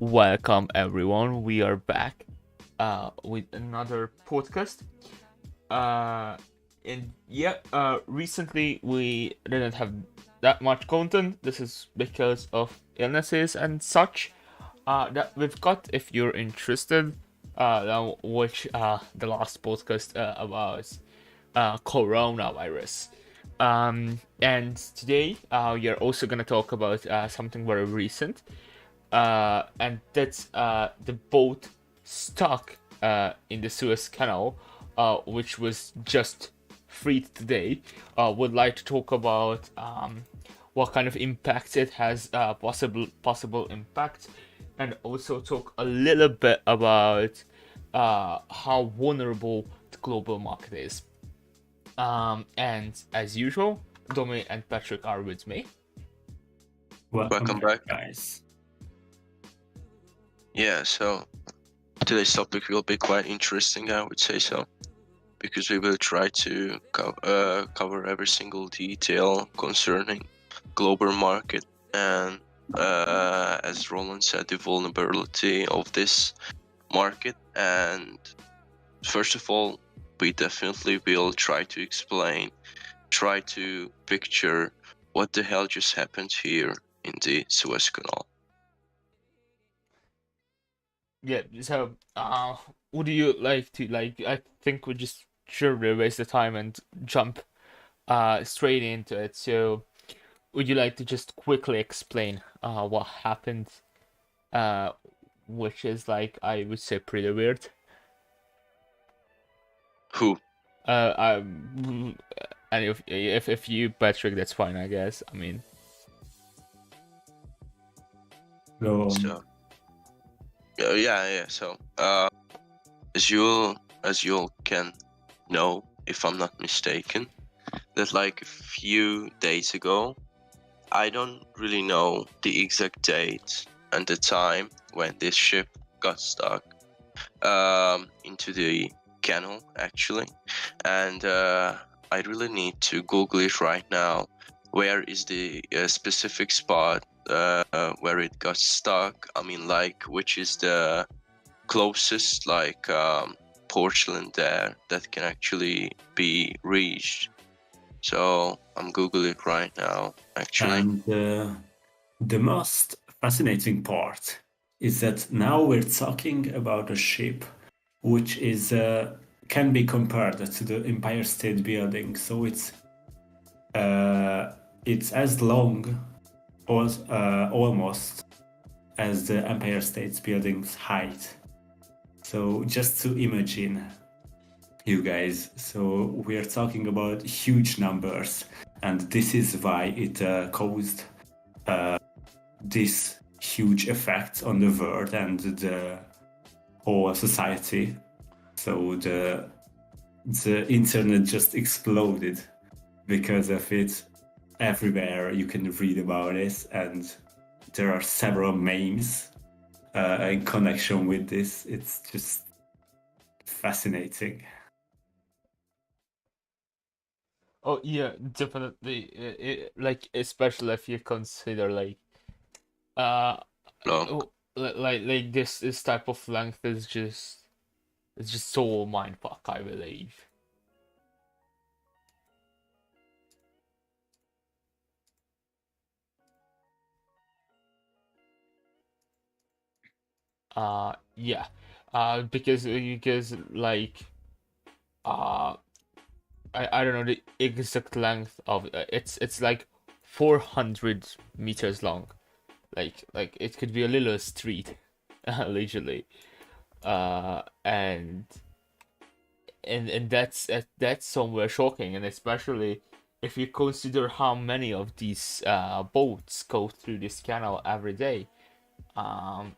Welcome everyone. We are back with another podcast. Uh Recently we didn't have that much content. This is because of illnesses and such. That we've got if you're interested. Which the last podcast about coronavirus. And today we are also gonna talk about something very recent, and that's the boat stuck in the Suez Canal, which was just freed today. Would like to talk about what kind of impacts it has, possible impact, and also talk a little bit about how vulnerable the global market is. And as usual, Domi and Patrick are with me. Welcome back. guys. Yeah, so today's topic will be quite interesting, I would say so, because we will try to cover every single detail concerning global market and, as Roland said, the vulnerability of this market. And first of all, we definitely will try to explain, try to picture what the hell just happened here in the Suez Canal. Yeah, so would you like to, I think we just should waste the time and jump straight into it. So would you like to just quickly explain what happened, uh which is, like, I would say, pretty weird. Who? And if you, Patrick, that's fine, I guess. I mean, So, So yeah. So as you can know, if I'm not mistaken, that like a few days ago, I don't really know the exact date and the time when this ship got stuck into the canal actually, and I really need to Google it right now. Where is the specific spot where it got stuck? I mean, like, which is the closest porcelain there that can actually be reached. So I'm Googling it right now, actually. and the most fascinating part is that now we're talking about a ship which is can be compared to the Empire State Building. So it's as long as almost as the Empire State Building's height. So just to imagine, you guys, so we are talking about huge numbers, and this is why it caused this huge effect on the world and the whole society. So the internet just exploded because of it. Everywhere you can read about it, and there are several memes in connection with this. It's just fascinating. oh yeah, definitely. Like, especially if you consider, like, uh Look, oh, like this type of length is just, it's just so mindfuck, I believe. Yeah. Because like, uh I don't know the exact length of, it's like 400 meters long. Like it could be a little street, literally. And that's somewhere shocking, and especially if you consider how many of these boats go through this canal every day. Um,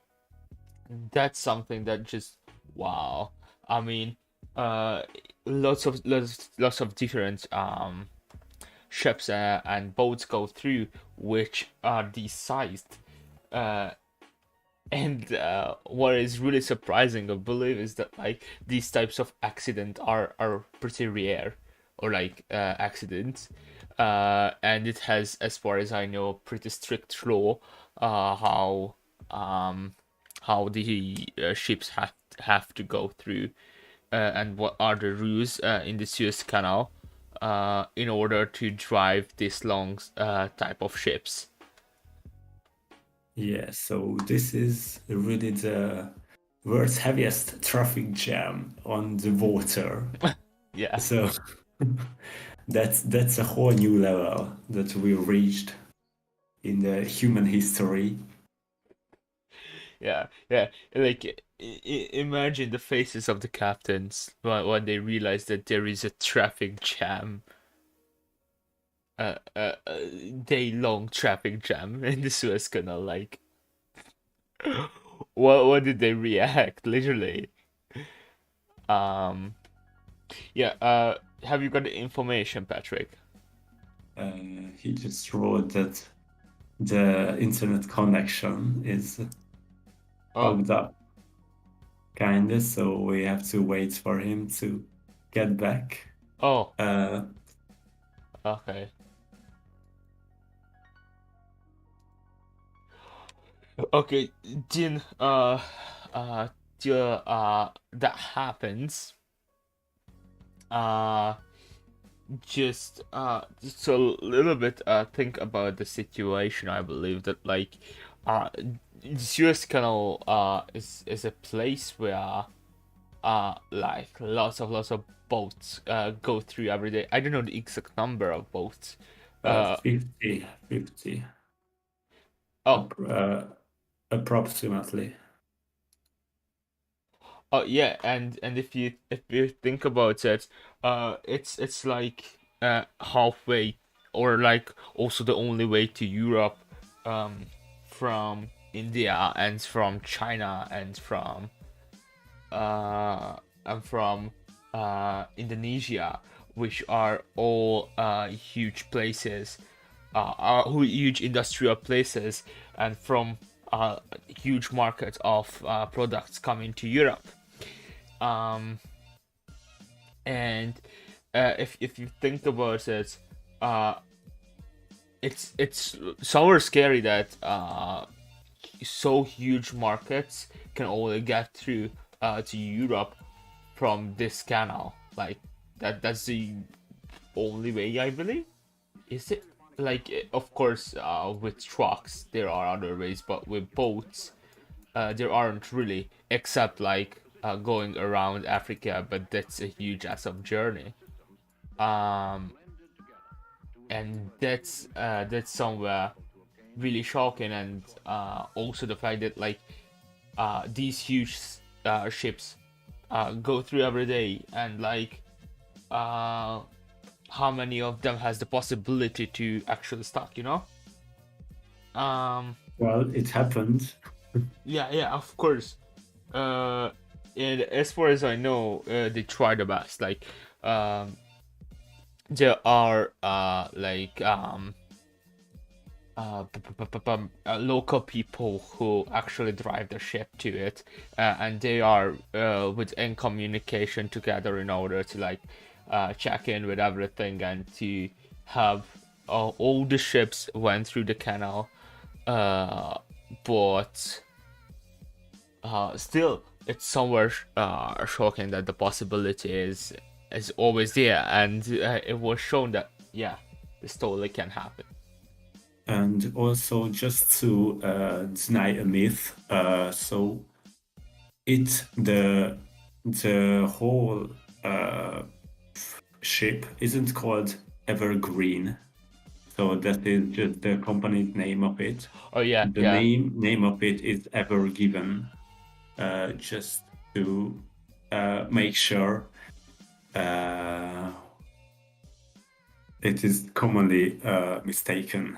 that's something that just, wow. I mean, uh, lots of different ships and boats go through, which are these sized. Uh, and what is really surprising, I believe, is that, like, these types of accident are pretty rare, or like accidents. And it has, as far as I know, pretty strict law, how how the ships have to go through, and what are the rules in the Suez Canal in order to drive this long type of ships. Yeah, so this is really the world's heaviest traffic jam on the water. Yeah, So that's a whole new level that we reached in the human history. yeah, yeah. Like, imagine the faces of the captains when they realize that there is a traffic jam, a day-long traffic jam in the Suez Canal. Like, what did they react? Literally. Um. Yeah. Have you got the information, Patrick? He just wrote that the internet connection is Oh. fogged up, kinda, so we have to wait for him to get back. Oh. Uh, Okay. Okay. Then. Uh. That happens. Uh. Just a little bit think about the situation. I believe that, like, uh the Suez Canal is a place where like lots of boats go through every day. I don't know the exact number of boats. uh 50, oh approximately. oh yeah, and if you think about it, it's like halfway, or like also the only way to Europe, um from India and from China uh and from Indonesia, which are all huge places, are huge industrial places, and from huge market of products coming to Europe. Um, and if you think about it, uh, it's somewhere scary that so huge markets can only get through to Europe from this canal. Like, that's the only way, I believe. Is it? Like, of course, with trucks there are other ways, but with boats, there aren't really, except like going around Africa, but that's a huge ass of journey. Um, and that's somewhere really shocking, and also the fact that, like, these huge ships go through every day, and like, uh, how many of them has the possibility to actually stuck, you know? Um, Well, it happened. yeah, yeah, of course. Uh, and as far as I know, they try the best. Like, um, there are local people who actually drive the ship to it, and they are within communication together in order to, like, check in with everything, and to have all the ships went through the canal. But still, it's somewhere shocking that the possibility is always there, and it was shown that, yeah, this totally can happen. And also, just to deny a myth, so the whole ship isn't called Evergreen. So that is just the company's name of it. Oh yeah, The yeah. name of it is Ever Given, just to make sure it is commonly mistaken.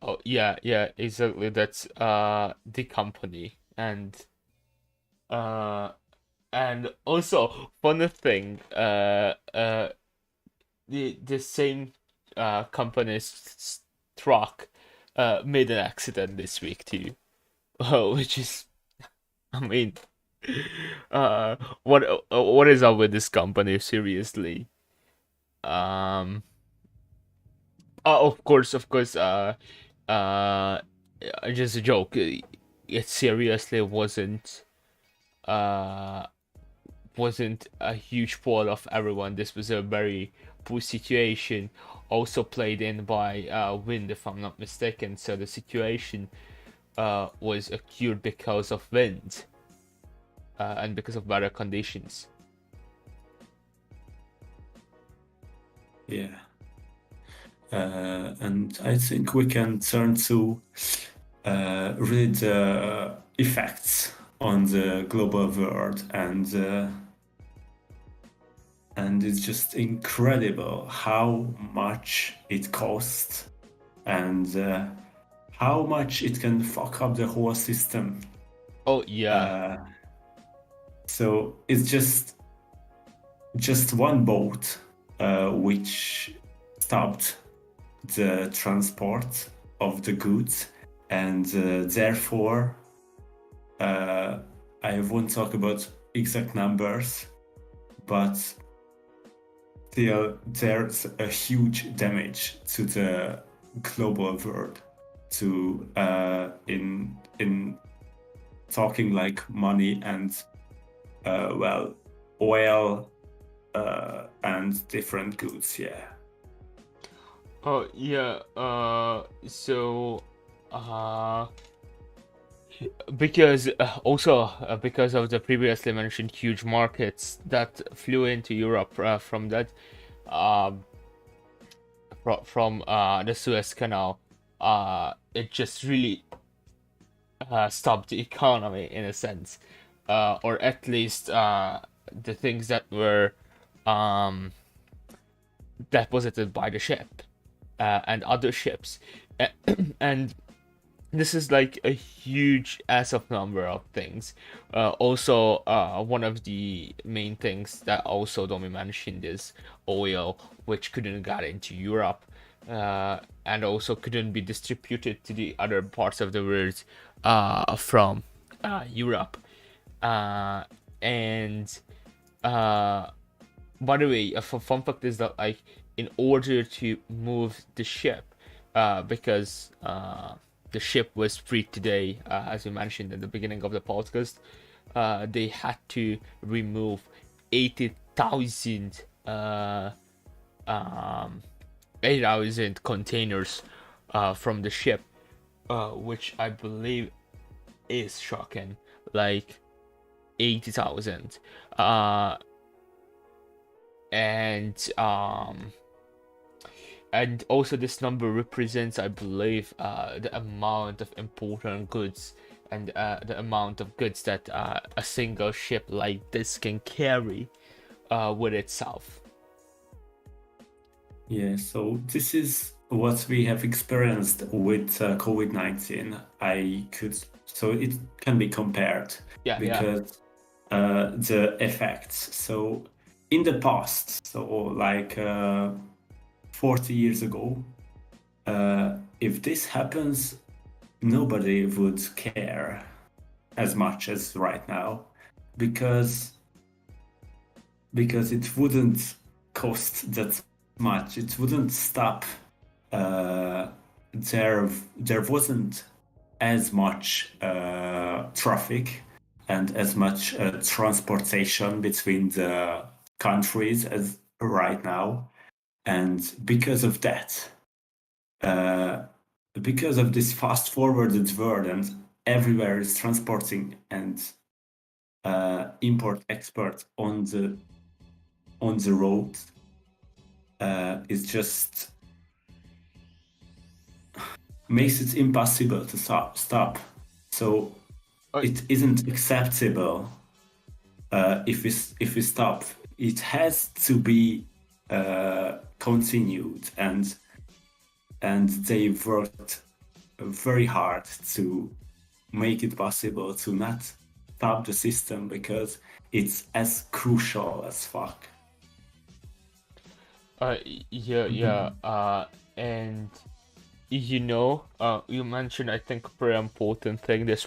Oh yeah, yeah, exactly. That's the company, uh and also, funny thing, the same company's truck made an accident this week too. Which is, I mean, uh what is up with this company, seriously? Um of course, just a joke. it seriously wasn't a huge fault of everyone. This was a very poor situation, also played in by wind, if I'm not mistaken. So the situation was occurred because of wind and because of weather conditions. Yeah. And I think we can turn to really the effects on the global world, and it's just incredible how much it costs and how much it can fuck up the whole system. Oh yeah. So it's just one boat which stopped the transport of the goods, and therefore I won't talk about exact numbers, but still there's a huge damage to the global world, to in talking like money and oil and different goods. Yeah. Oh yeah. Because because of the previously mentioned huge markets that flew into Europe from that from the Suez Canal, it just really stopped the economy in a sense, or at least the things that were um, deposited by the ship and other ships, and this is like a huge ass of number of things. Also, one of the main things that also Domi mentioned is oil, which couldn't get into Europe, and also couldn't be distributed to the other parts of the world from Europe. And by the way, a fun fact is that like in order to move the ship, because the ship was freed today, as we mentioned at the beginning of the podcast, they had to remove 80,000 8,000 containers from the ship, which I believe is shocking. Like 80,000. And also this number represents, I believe, the amount of important goods and the amount of goods that a single ship like this can carry with itself. Yeah, so this is what we have experienced with COVID-19. So it can be compared because the effects. So in the past, so like 40 years ago, if this happens, nobody would care as much as right now, because it wouldn't cost that much. It wouldn't stop. There wasn't as much traffic and as much transportation between the countries as right now, and because of that, because of this fast forwarded world, and everywhere is transporting and import export on the road, is just makes it impossible to stop. So it isn't acceptable if we stop. It has to be continued, and they worked very hard to make it possible to not stop the system, because it's as crucial as fuck. And you mentioned, I think, a very important thing, this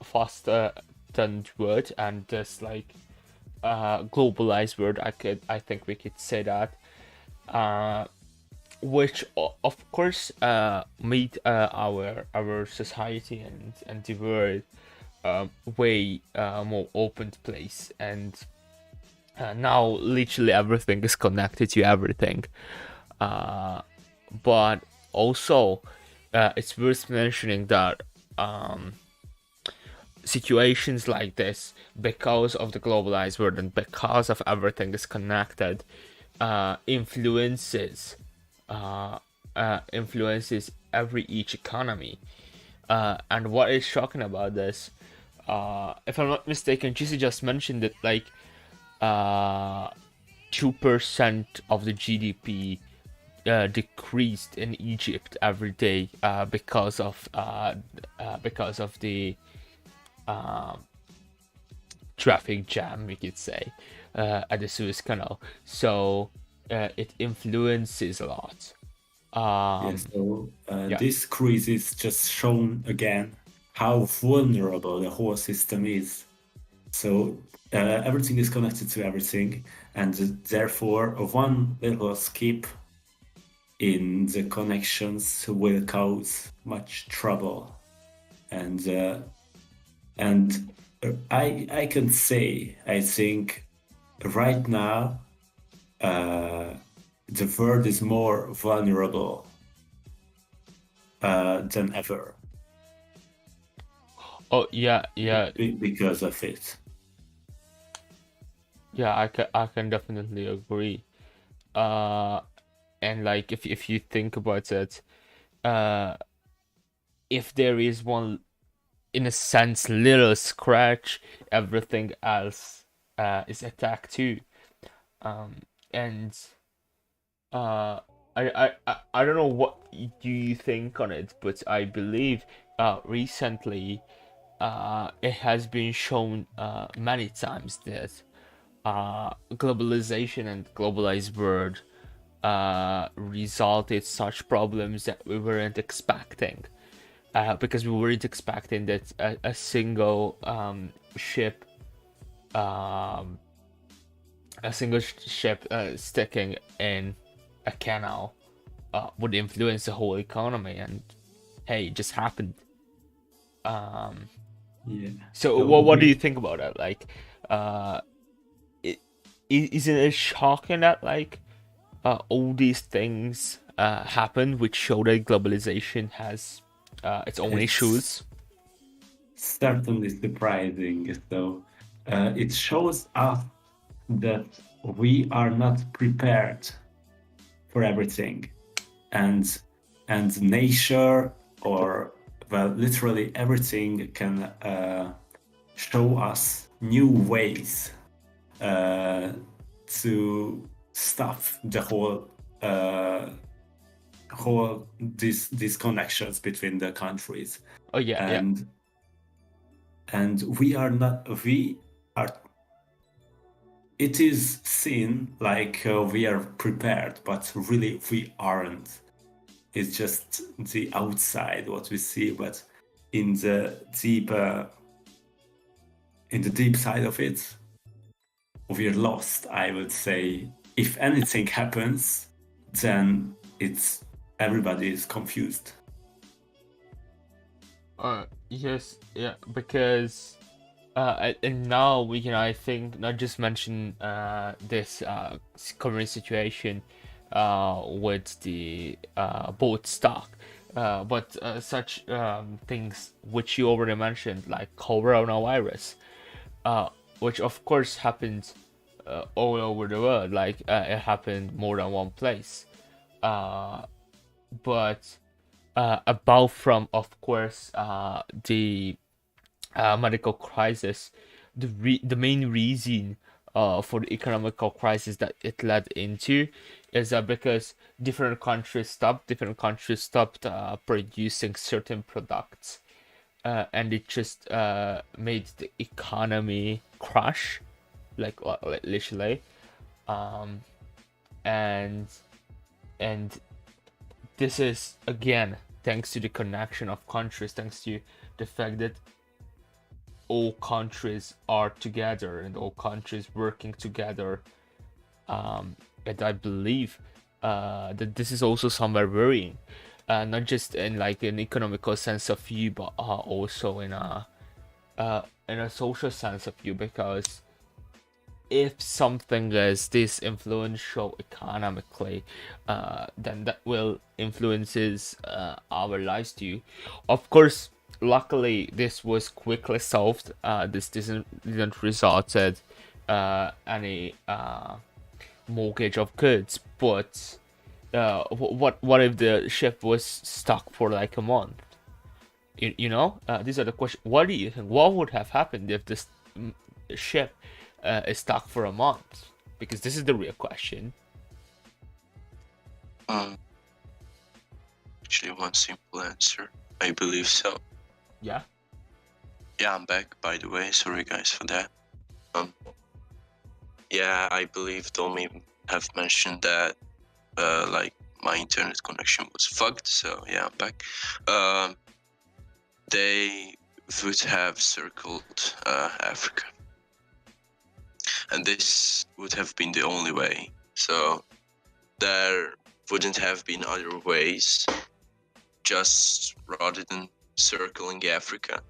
faster than word, and this like globalized word. I think we could say that. which of course made our society and the world way more open place, and now literally everything is connected to everything. But also it's worth mentioning that situations like this, because of the globalized world and because of everything is connected, influences influences every each economy. And what is shocking about this, if I'm not mistaken, GC just mentioned that like 2% of the GDP decreased in Egypt every day because of the traffic jam, we could say, at the Suez Canal. So it influences a lot. Yes, so Yeah. this cruise is just shown again how vulnerable the whole system is. So everything is connected to everything, and therefore one little skip in the connections will cause much trouble. And I can say, I think right now the world is more vulnerable than ever Oh yeah, yeah, because of it. yeah. I can definitely agree. And like if you think about it, uh, if there is one, in a sense, little scratch, everything else is attacked too. And uh, I don't know what do you think on it, but I believe recently it has been shown many times that globalization and globalized world resulted such problems that we weren't expecting. Because we weren't expecting that a single ship, um, ship sticking in a canal would influence the whole economy, and hey, it just happened. Yeah. So what do you think about that? Like, isn't it shocking that like all these things happen, which show that globalization has its own issues? Certainly surprising. So it shows us that we are not prepared for everything, and nature, or well, literally everything can show us new ways to stop the whole these connections between the countries. Oh yeah, yeah. And we are it is seen like we are prepared, but really we aren't. It's just the outside what we see, but in the deep side of it, we're lost. I would say if anything happens, then it's everybody is confused. Yes, yeah, because and now we can, I think, not just mention this current situation with the boat stock, but such things which you already mentioned, like coronavirus, which of course happened all over the world. Like it happened more than one place, but above from, of course, the medical crisis, the main reason for the economical crisis that it led into is because different countries stopped producing certain products, and it just made the economy crash, like literally, and and this is again thanks to the connection of countries, thanks to the fact that all countries are together and all countries working together. And I believe that this is also somewhere worrying, not just in like an economical sense of view, but also in a social sense of view, because if something is this influential economically, then that will influences our lives too. Of course, luckily this was quickly solved. This didn't resulted any mortgage of goods, but what if the ship was stuck for like a month? These are the questions. What do you think? What would have happened if this ship is stuck for a month? Because this is the real question. Actually, one simple answer. I believe so. Yeah. Yeah, I'm back, by the way. Sorry, guys, for that. Yeah, I believe Domi have mentioned that, like, my internet connection was fucked. So yeah, I'm back. They would have circled Africa, and this would have been the only way. So there wouldn't have been other ways, just rather than circling Africa,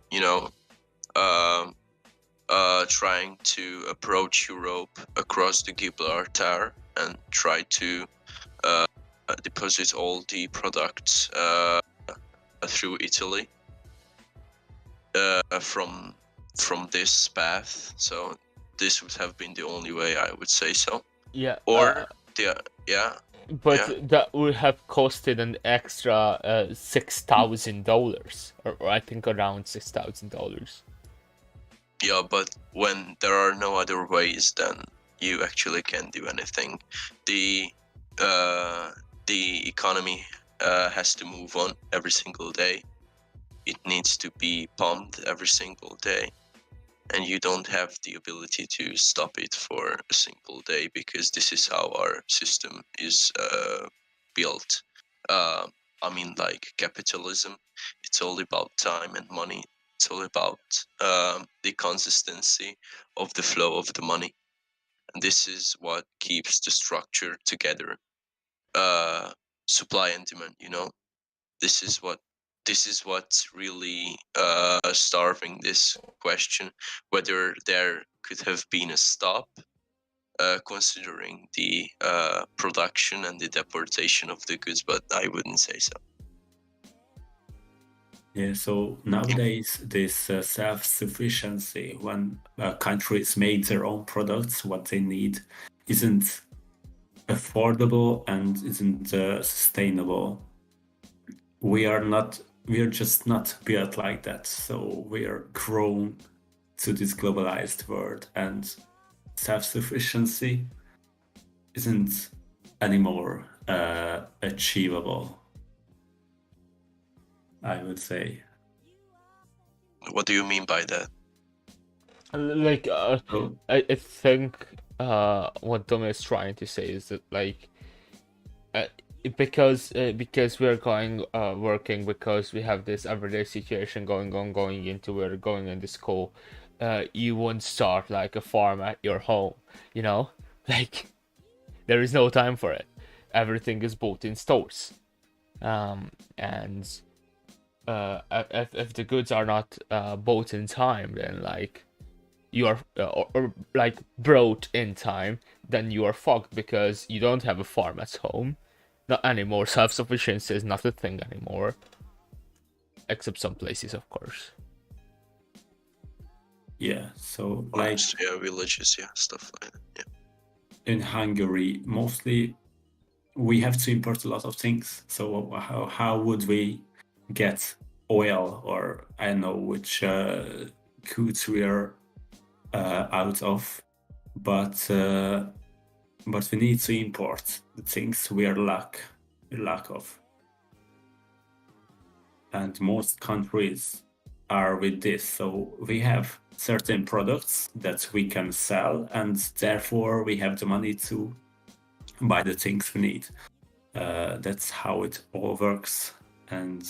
trying to approach Europe across the Gibraltar and try to deposit all the products through Italy from this path. So this would have been the only way, I would say so. Yeah. Or But that would have costed an extra $6,000, or I think around $6,000. Yeah, but when there are no other ways, then you actually can't do anything. The economy has to move on every single day. It needs to be pumped every single day, and you don't have the ability to stop it for a single day, because this is how our system is built. I mean, like capitalism, it's all about time and money. It's all about the consistency of the flow of the money, and this is what keeps the structure together. Supply and demand. This is what's really starving this question, whether there could have been a stop, considering the production and the deportation of the goods, but I wouldn't say so. Yeah, so nowadays, this self-sufficiency, when countries make their own products, what they need, isn't affordable and isn't sustainable. We are just not built like that. So we are grown to this globalized world, and self-sufficiency isn't anymore achievable, I would say. What do you mean by that? Like, So, I think what Dom is trying to say is that, like, because we're going working, because we have this everyday situation going on, going into, we're going into school, you won't start like a farm at your home, like there is no time for it. Everything is bought in stores, and if the goods are not bought in time, then like you are or like brought in time, then you are fucked, because you don't have a farm at home. Not anymore. Self-sufficiency is not a thing anymore, except some places, of course. yeah, so like Yeah, villages, yeah, stuff like that. Yeah. in Hungary, mostly we have to import a lot of things. So how would we get oil, or I don't know which goods we are out of, but we need to import the things we are lack of, and most countries are with this. So we have certain products that we can sell, and therefore we have the money to buy the things we need. That's how it all works. And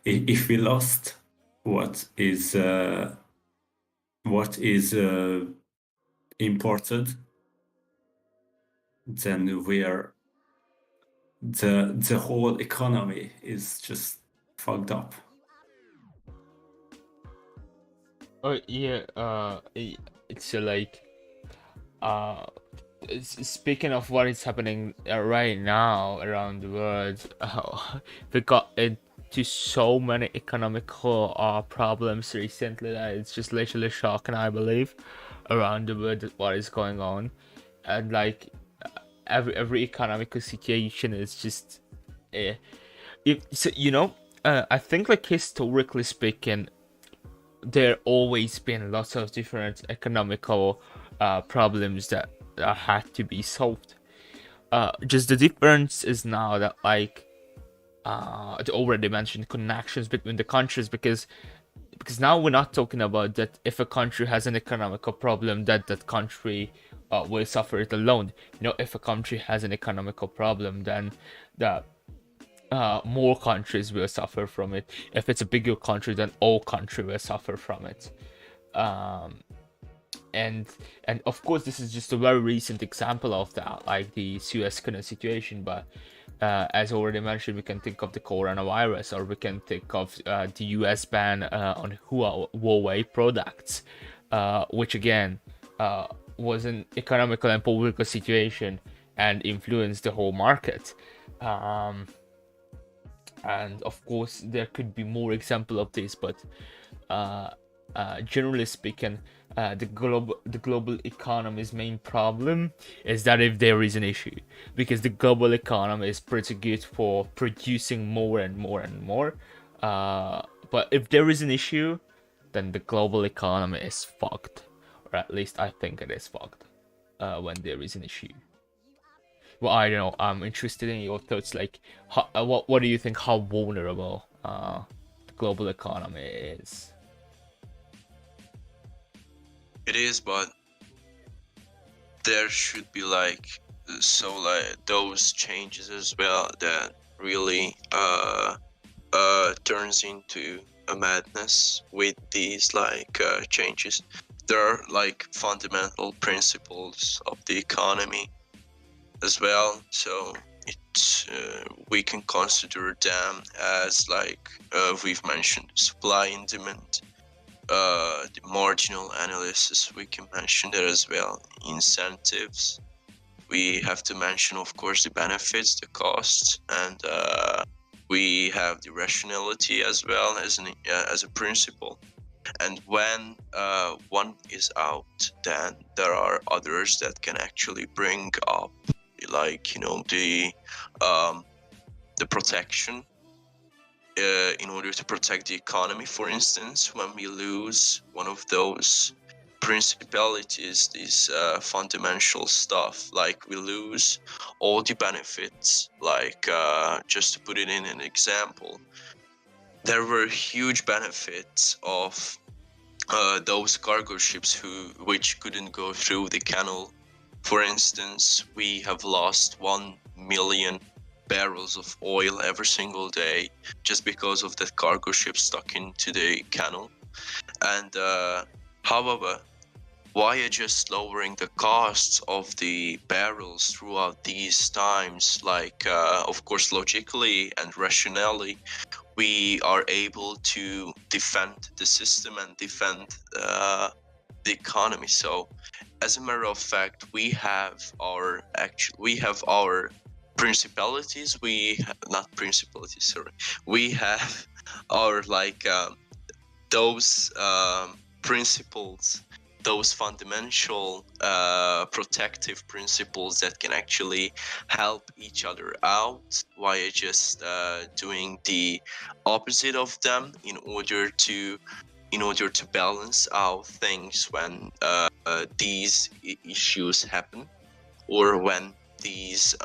if we lost what is imported, then where the whole economy is just fucked up. Oh yeah, it's like uh speaking of what is happening right now around the world, we got into so many economical problems recently that it's just literally shocking, I believe, around the world what is going on, and like every economical situation is just, so I think like historically speaking, there always been lots of different economical problems that had to be solved. Just the difference is now that like the already mentioned connections between the countries, because now we're not talking about that if a country has an economical problem that country will suffer it alone. If a country has an economical problem, then the more countries will suffer from it. If it's a bigger country, then all country will suffer from it. Um, and and of course, this is just a very recent example of that, like the Suez Canal situation. But as already mentioned, we can think of the coronavirus, or we can think of the US ban on Huawei products, which again was an economical and political situation and influenced the whole market. Um, and of course there could be more example of this, but uh, generally speaking, the global economy's main problem is that if there is an issue, because the global economy is pretty good for producing more and more and more, but if there is an issue, then the global economy is fucked, or at least I think it is fucked when there is an issue. Well, I don't know. I'm interested in your thoughts. Like, what do you think? How vulnerable the global economy is? It is, but there should be like those changes as well that really turns into a madness with these changes. There are like fundamental principles of the economy as well, so we can consider them as we've mentioned, supply and demand, the marginal analysis, we can mention that as well, incentives, we have to mention of course the benefits, the costs, and we have the rationality as well as a principle. And when one is out, then there are others that can actually bring up the protection in order to protect the economy. For instance, when we lose one of those principalities, these fundamental stuff, like we lose all the benefits, just to put it in an example, there were huge benefits of those cargo ships which couldn't go through the canal. For instance, we have lost 1 million barrels of oil every single day just because of that cargo ship stuck into the canal. And however, via just lowering the costs of the barrels throughout these times, of course logically and rationally, we are able to defend the system and defend the economy. So as a matter of fact, we have our principalities, we have our those principles, those fundamental protective principles that can actually help each other out via just doing the opposite of them in order to balance out things when these issues happen, or when these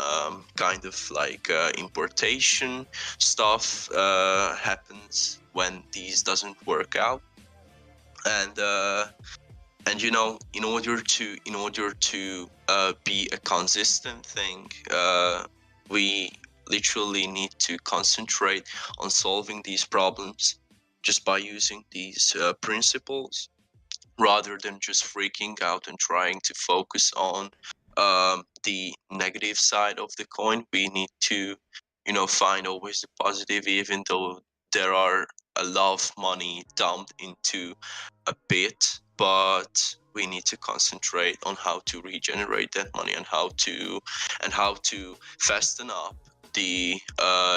importation stuff happens, when these doesn't work out. And in order to be a consistent thing, we literally need to concentrate on solving these problems just by using these principles, rather than just freaking out and trying to focus on the negative side of the coin. We need to, find always the positive, even though there are a lot of money dumped into a bit, but we need to concentrate on how to regenerate that money and how to fasten up the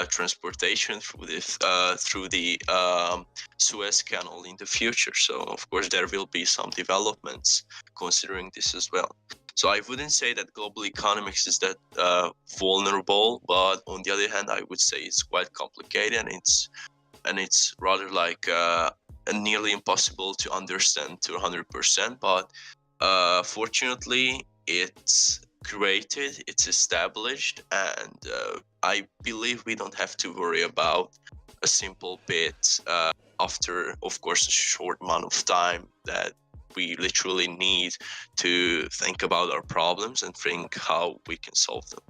transportation through the Suez Canal in the future. So of course there will be some developments considering this as well. So I wouldn't say that global economics is that vulnerable, but on the other hand, I would say it's quite complicated, and it's rather like nearly impossible to understand to 100%. But fortunately, it's created, it's established, and I believe we don't have to worry about a simple bit after, of course, a short amount of time that we literally need to think about our problems and think how we can solve them.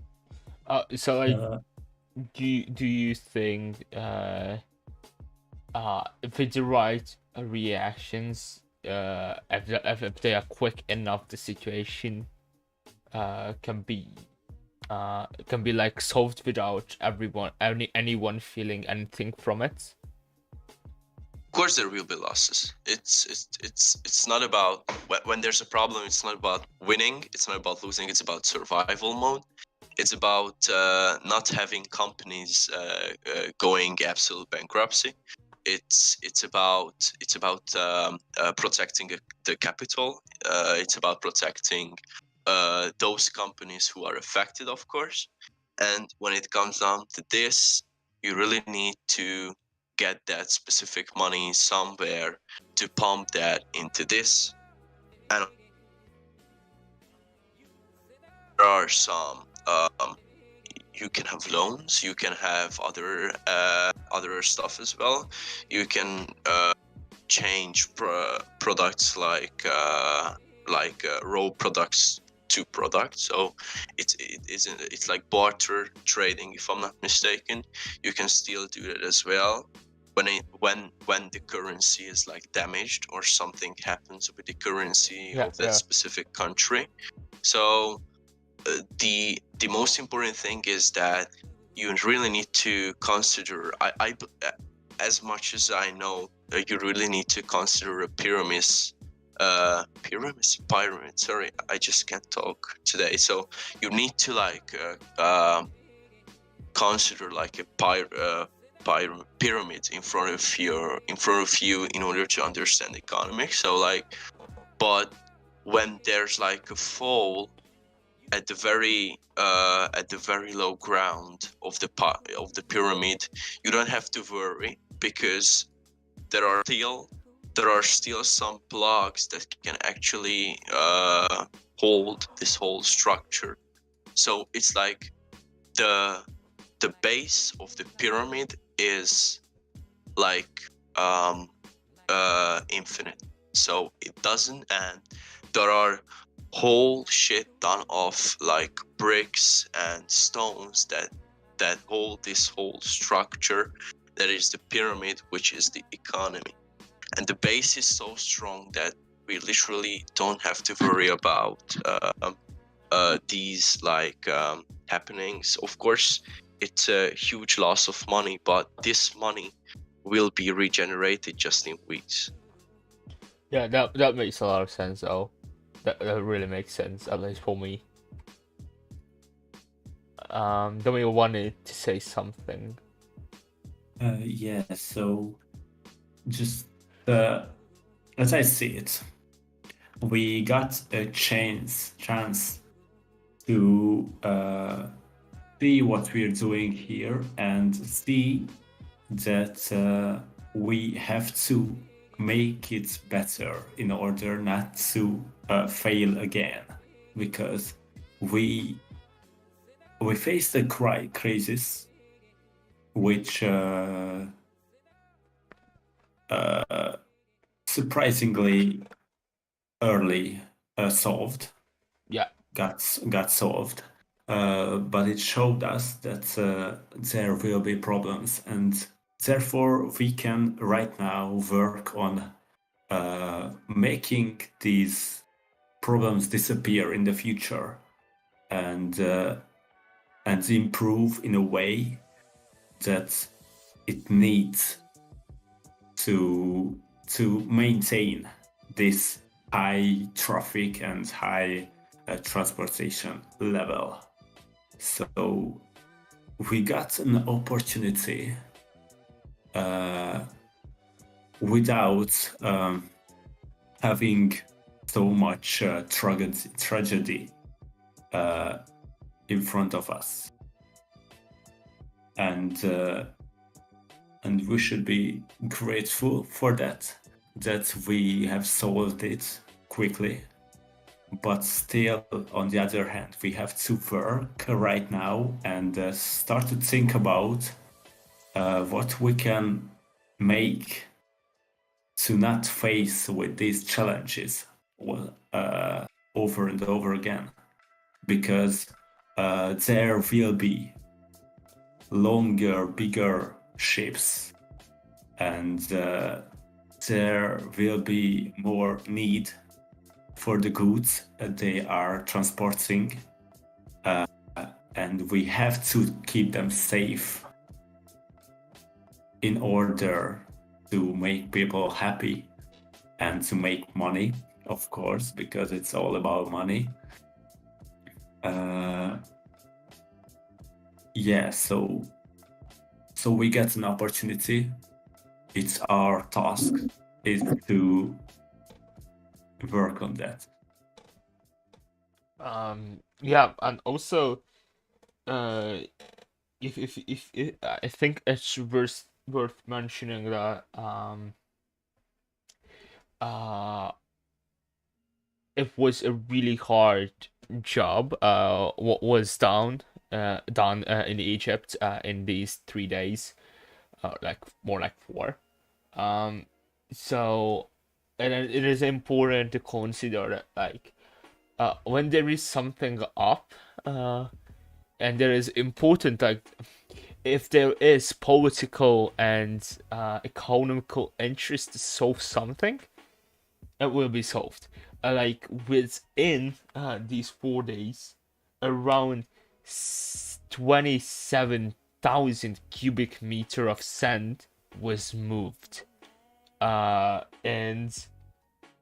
So like, Uh, do you think with the right reactions, if they are quick enough, the situation can be like solved without anyone feeling anything from it? Of course there will be losses. It's not about when there's a problem, it's not about winning, it's not about losing, it's about survival mode. It's about not having companies going absolute bankruptcy. It's about protecting the capital. It's about protecting those companies who are affected, of course. And when it comes down to this, you really need to get that specific money somewhere to pump that into this. And there are some you can have loans, you can have other stuff as well. You can change products like raw products to products. So it's like barter trading, if I'm not mistaken. You can still do that as well when the currency is like damaged or something happens with the currency of that specific country. So the most important thing is that you really need to consider, I as much as I know, you really need to consider a pyramid. Sorry, I just can't talk today. So you need to like consider like a pyramid in front of you in order to understand economics. So like, but when there's like a fall at the very low ground of the pyramid, you don't have to worry, because there are still some blocks that can actually hold this whole structure. So it's like the base of the pyramid is like infinite, so it doesn't end. There are whole shit ton of like bricks and stones that hold this whole structure, that is the pyramid, which is the economy. And the base is so strong that we literally don't have to worry about these like happenings. Of course, it's a huge loss of money, but this money will be regenerated just in weeks. Yeah, that makes a lot of sense, though. That really makes sense, at least for me. Domi wanted to say something. Yeah, so just as I see it, we got a chance to see what we're doing here and see that we have to make it better in order not to fail again, because we faced a crisis which surprisingly early solved. Yeah, got solved, but it showed us that there will be problems, and therefore we can right now work on making these problems disappear in the future. and improve in a way that it needs to maintain this high traffic and high transportation level. So we got an opportunity without having so much tragedy in front of us, and we should be grateful for that we have solved it quickly. But still, on the other hand, we have to work right now and start to think about what we can make to not face with these challenges over and over again, because there will be longer, bigger ships, and there will be more need for the goods that they are transporting, and we have to keep them safe in order to make people happy and to make money, of course, because it's all about money. Yeah, so we get an opportunity. It's our task is to work on that. Yeah, and also, if I think it's worth mentioning that it was a really hard job. What was done in Egypt in these 3 days, like more like 4. So, and it is important to consider that, like, when there is something up, and there is important, like, if there is political and economical interest to solve something, it will be solved. Like within these 4 days, around 27,000 cubic meter of sand was moved, and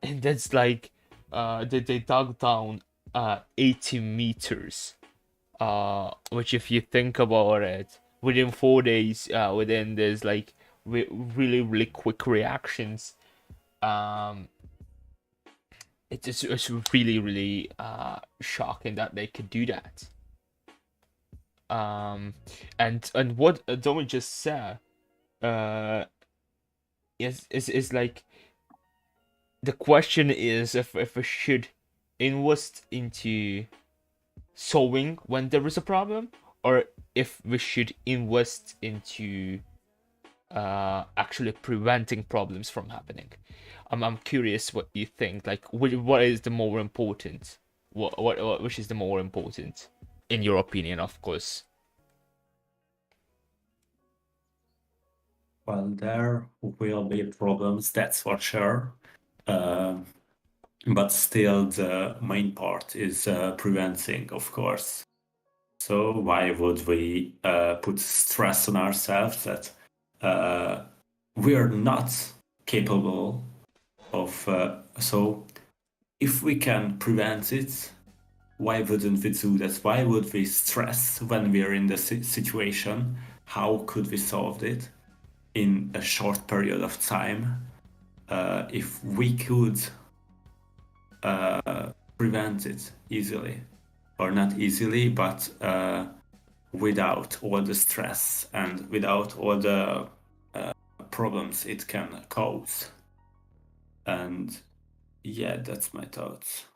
that's like they dug down 80 meters, which, if you think about it, within 4 days, within there's like really quick reactions. It's really shocking that they could do that. And what Domi just said, is like, the question is if we should invest into solving when there is a problem, or if we should invest into actually preventing problems from happening. I'm curious what you think. Like, what is the more important? Which is the more important in your opinion, of course? Well, there will be problems, that's for sure. But still, the main part is preventing, of course. So why would we put stress on ourselves that we're not capable of? So if we can prevent it, why wouldn't we do that? Why would we stress when we're in the situation? How could we solve it in a short period of time? If we could prevent it easily, or not easily, but without all the stress and without all the problems it can cause. And yeah, that's my thoughts.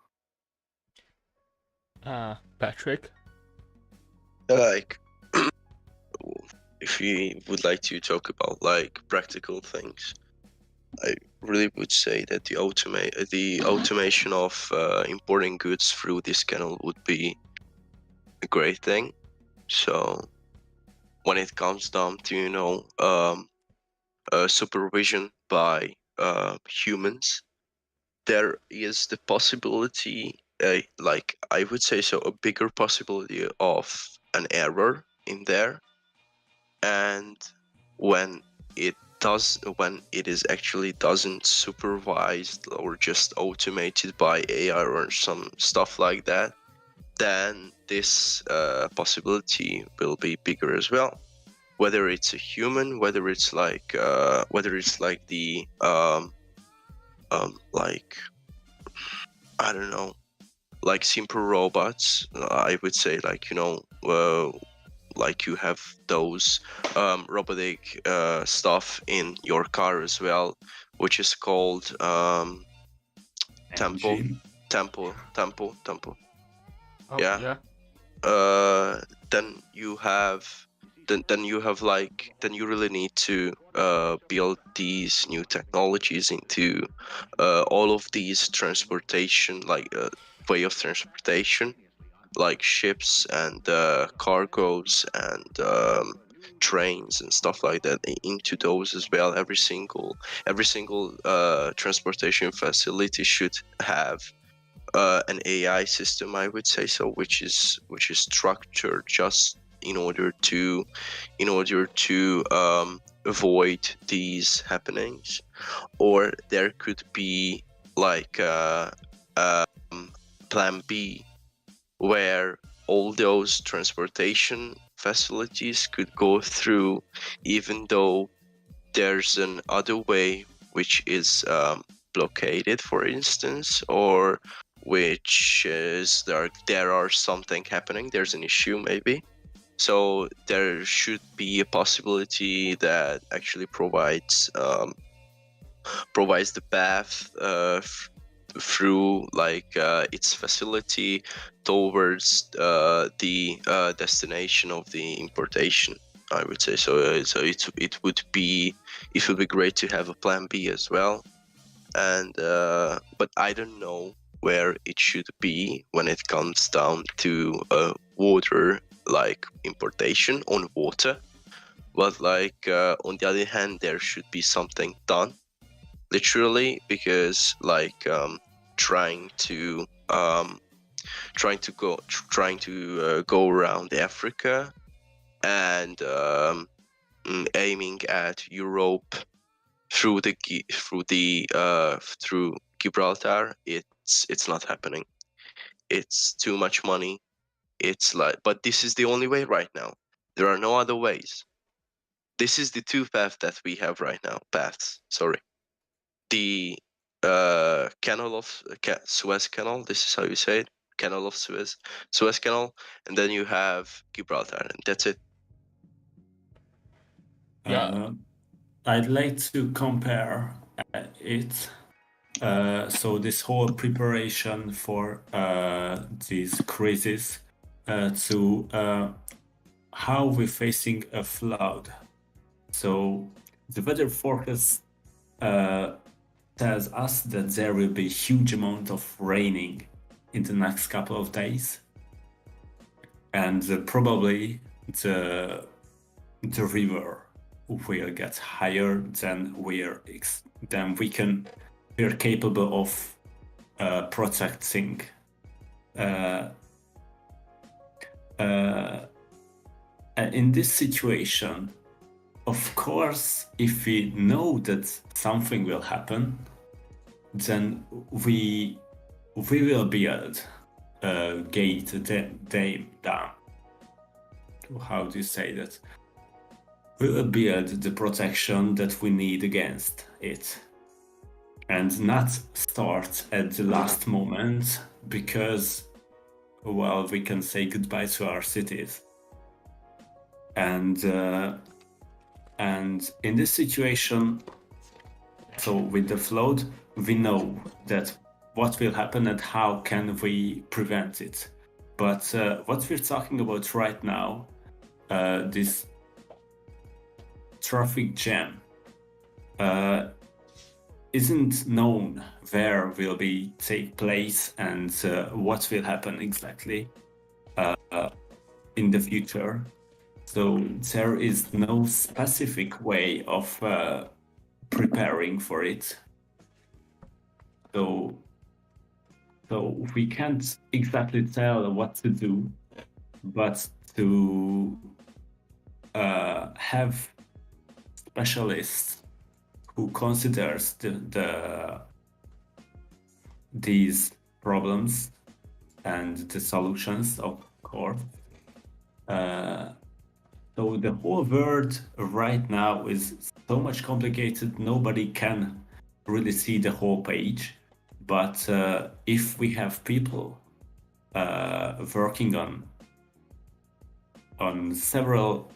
Patrick? Like, if we would like to talk about like practical things, I really would say that the automation of importing goods through this canal would be a great thing. So when it comes down to supervision by humans, there is the possibility like I would say so, a bigger possibility of an error in there. And when when it is actually doesn't supervised or just automated by AI or some stuff like that, then this possibility will be bigger as well. Whether it's a human, whether it's like the like, I don't know, like simple robots. I would say, like, like you have those robotic stuff in your car as well, which is called tempo, Engine. tempo. Oh, Yeah. yeah. Then you have then you really need to build these new technologies into all of these transportation, like way of transportation, like ships and cargoes and trains and stuff like that, into those as well. Every single transportation facility should have an AI system, I would say so, which is structured just in order to avoid these happenings. Or there could be like plan B, where all those transportation facilities could go through, even though there's an other way which is blockaded, for instance, or which is there are something happening, there's an issue maybe. So there should be a possibility that actually provides the path through like its facility towards the destination of the importation, I would say so. So it would be great to have a plan B as well. And but I don't know where it should be when it comes down to water, like importation on water. But like on the other hand, there should be something done, literally, because like trying to go around Africa and aiming at Europe through Gibraltar, it's not happening. It's too much money. It's like, but this is the only way right now. There are no other ways. This is the two paths that we have right now. Sorry. The canal of Suez Canal. This is how you say it. Canal of Suez Canal, and then you have Gibraltar, and that's it. Yeah. I'd like to compare it. So this whole preparation for these crises to how we're facing a flood. So the weather forecast tells us that there will be a huge amount of raining in the next couple of days, and probably the river will get higher than we're capable of protecting. In this situation, of course, if we know that something will happen, then we will build a gate dam down. How do you say that? We will build the protection that we need against it, and not start at the last moment, because, well, we can say goodbye to our cities. And in this situation, so with the flood, we know that what will happen and how can we prevent it. But what we're talking about right now, this traffic jam, isn't known where will be take place and what will happen exactly in the future. So there is no specific way of preparing for it. So So we can't exactly tell what to do, but to have specialists who considers these problems and the solutions, of course. So the whole world right now is so much complicated. Nobody can really see the whole page. But if we have people working on several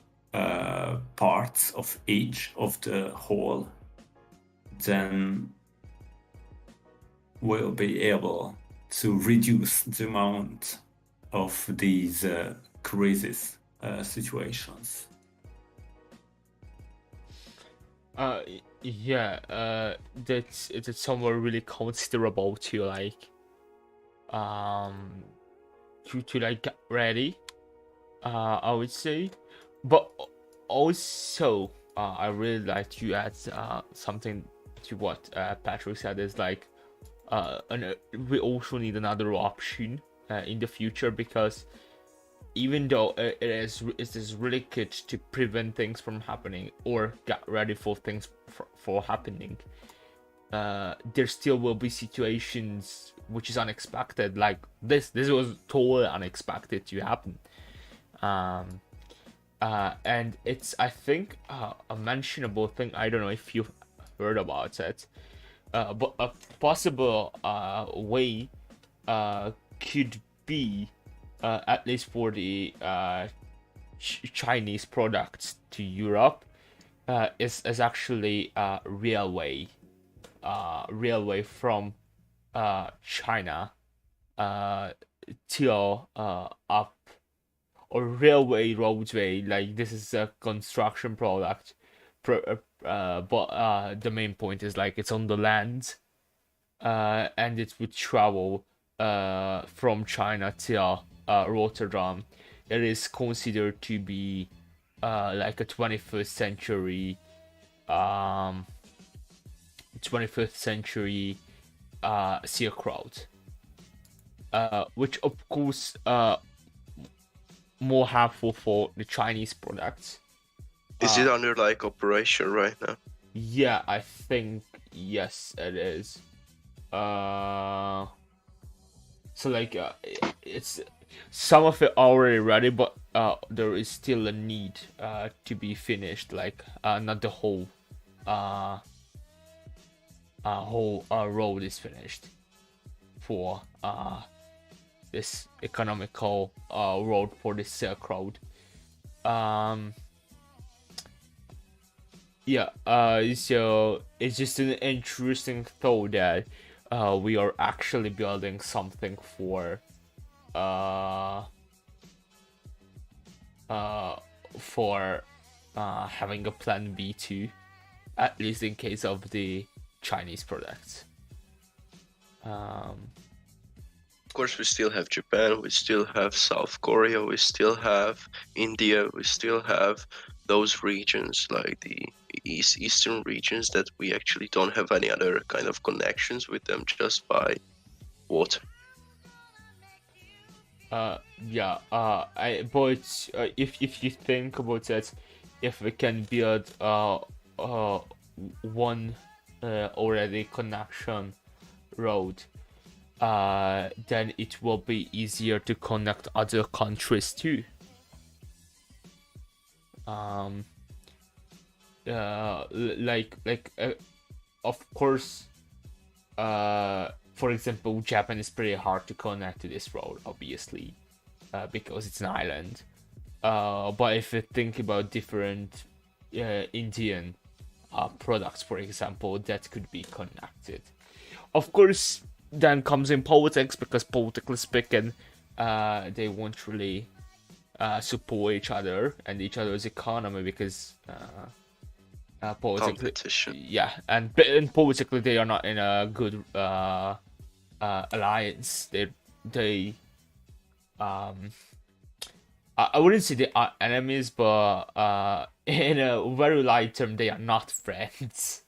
parts of each of the whole, then we'll be able to reduce the amount of these crisis situations. That's somewhat really considerable to like to like get ready, I would say. But also I really like to add something to what Patrick said, is like we also need another option in the future, because even though it is really good to prevent things from happening or get ready for things for happening, there still will be situations which is unexpected, like this was totally unexpected to happen. And it's, I think, a mentionable thing. I don't know if you've heard about it, but a possible way could be, at least for the Chinese products to Europe, is actually railway from China till up, or railway roadway. Like, this is a construction product, but the main point is like it's on the land, and it would travel from China till Rotterdam. It is considered to be like a 21st century 21st century Silk Road, which of course more harmful for the Chinese products. Is it under like operation right now? Yeah, I think yes, it is. So like it's some of it already ready, but there is still a need to be finished. Like not the whole road is finished for this economical road for the Silk Road. So it's just an interesting thought that we are actually building something for having a plan B too, at least in case of the Chinese products. Of course, we still have Japan, we still have South Korea, we still have India, we still have those regions like the eastern regions that we actually don't have any other kind of connections with them, just by water. But if you think about it, if we can build one already connection road, then it will be easier to connect other countries too. Of course, for example, Japan is pretty hard to connect to this road, obviously, because it's an island. But if you think about different Indian products, for example, that could be connected. Of course, then comes in politics, because politically speaking, they won't really support each other and each other's economy, because politically, Competition. yeah, and politically they are not in a good alliance. They I wouldn't say they are enemies, but in a very light term, they are not friends.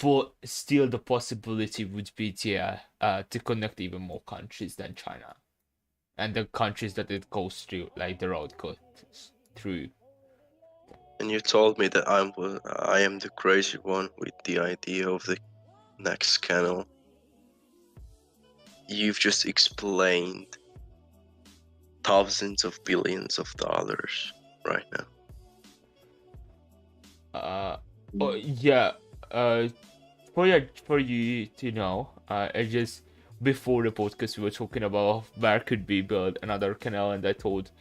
but still the possibility would be to connect even more countries than China, and the countries that it goes through, like the road goes through. And you told me that I am the crazy one with the idea of the next canal. You've just explained thousands of billions of dollars right now. Oh yeah. For you to know, I just before the podcast we were talking about where could be built another canal, and I told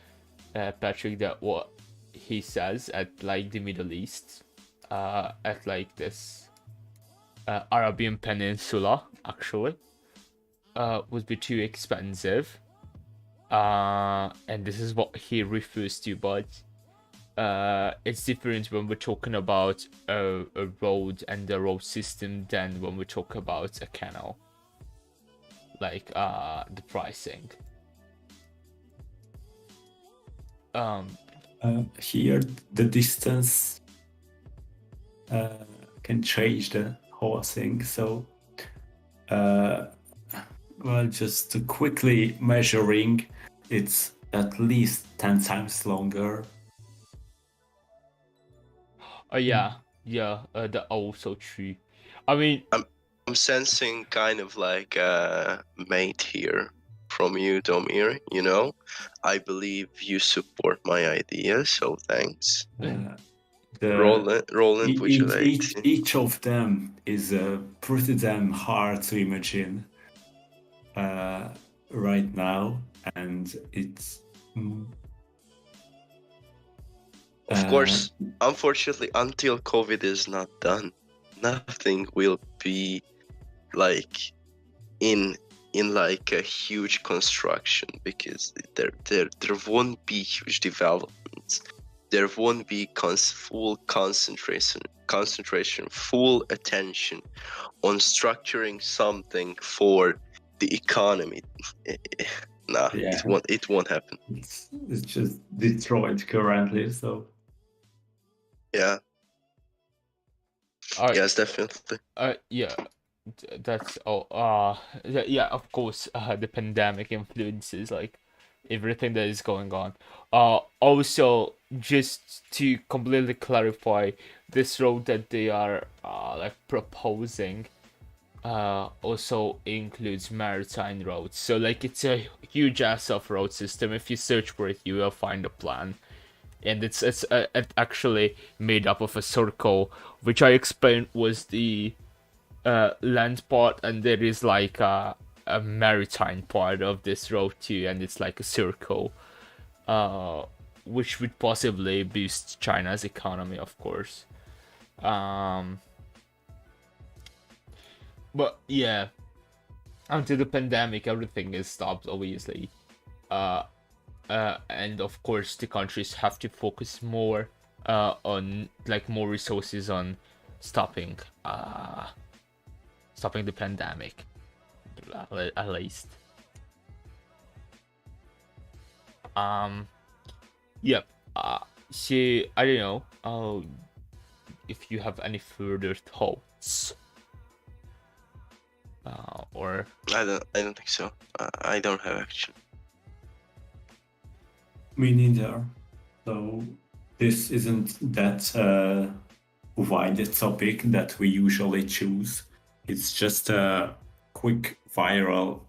Patrick that what he says at like the Middle East, at like this Arabian Peninsula actually, would be too expensive. And this is what he refers to, but it's different when we're talking about a road and a road system than when we talk about a canal, like the pricing. Here, the distance can change the whole thing. So, well, just quickly measuring, it's at least 10 times longer. Yeah, that also true. I mean, I'm sensing kind of like a mate here from you, Domir. You know, I believe you support my idea, so thanks. Roland, would you like? Each of them is pretty damn hard to imagine right now, and it's. Of course, unfortunately, until COVID is not done, nothing will be like in like a huge construction, because there won't be huge developments. There won't be full concentration, full attention on structuring something for the economy. Nah, yeah. It won't happen. It's just destroyed currently, so. Yeah. Yes, definitely. Yeah. That's yeah, of course, the pandemic influences like everything that is going on. Also, just to completely clarify, this road that they are like proposing also includes maritime roads. So like it's a huge ass of road system. If you search for it, you will find a plan, and it's actually made up of a circle, which I explained was the land part, and there is like a maritime part of this road too, and it's like a circle, which would possibly boost China's economy, of course. But yeah, until the pandemic, everything is stopped, obviously. And of course, the countries have to focus more on like more resources on stopping the pandemic, at least. Yep. So I don't know if you have any further thoughts, or I don't think so. I don't have action. Me neither. So this isn't that wide topic that we usually choose. It's just a quick viral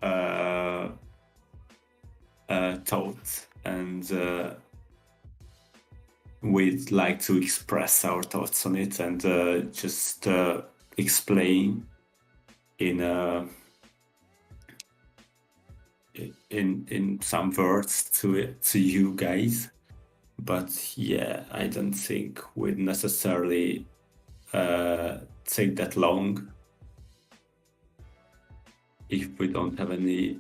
thought, and we'd like to express our thoughts on it and just explain in some words to you guys. But yeah, I don't think we'd necessarily take that long if we don't have any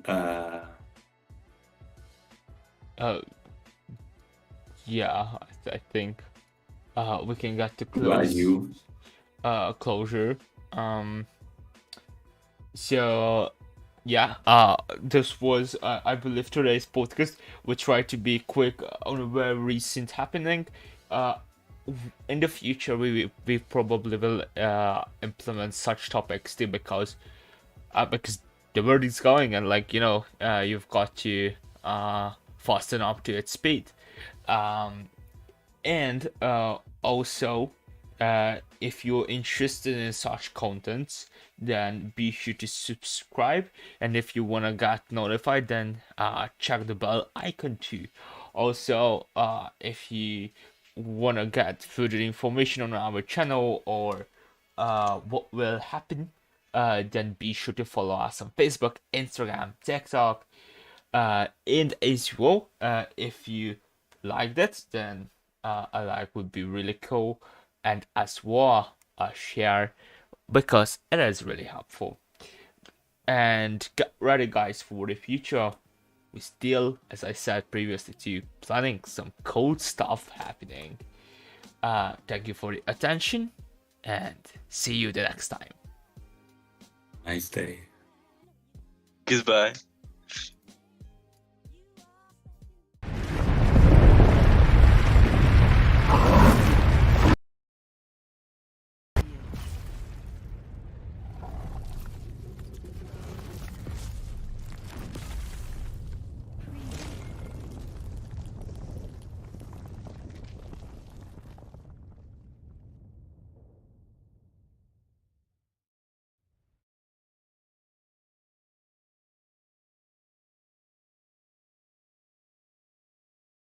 yeah, I think we can get to closure. So yeah, this was I believe today's podcast. We tried to be quick on a very recent happening. in the future we probably will implement such topics too, because the world is going, and like, you've got to fasten up to its speed. And also, if you're interested in such contents, then be sure to subscribe. And if you want to get notified, then check the bell icon too. Also, if you want to get further information on our channel, or what will happen, then be sure to follow us on Facebook, Instagram, TikTok. And as well, if you like that, then a like would be really cool, and as well a share, because it is really helpful. And get ready, guys, for the future. We still, as I said previously to you, planning some cool stuff happening. Thank you for the attention, and see you the next time. Nice day. Goodbye.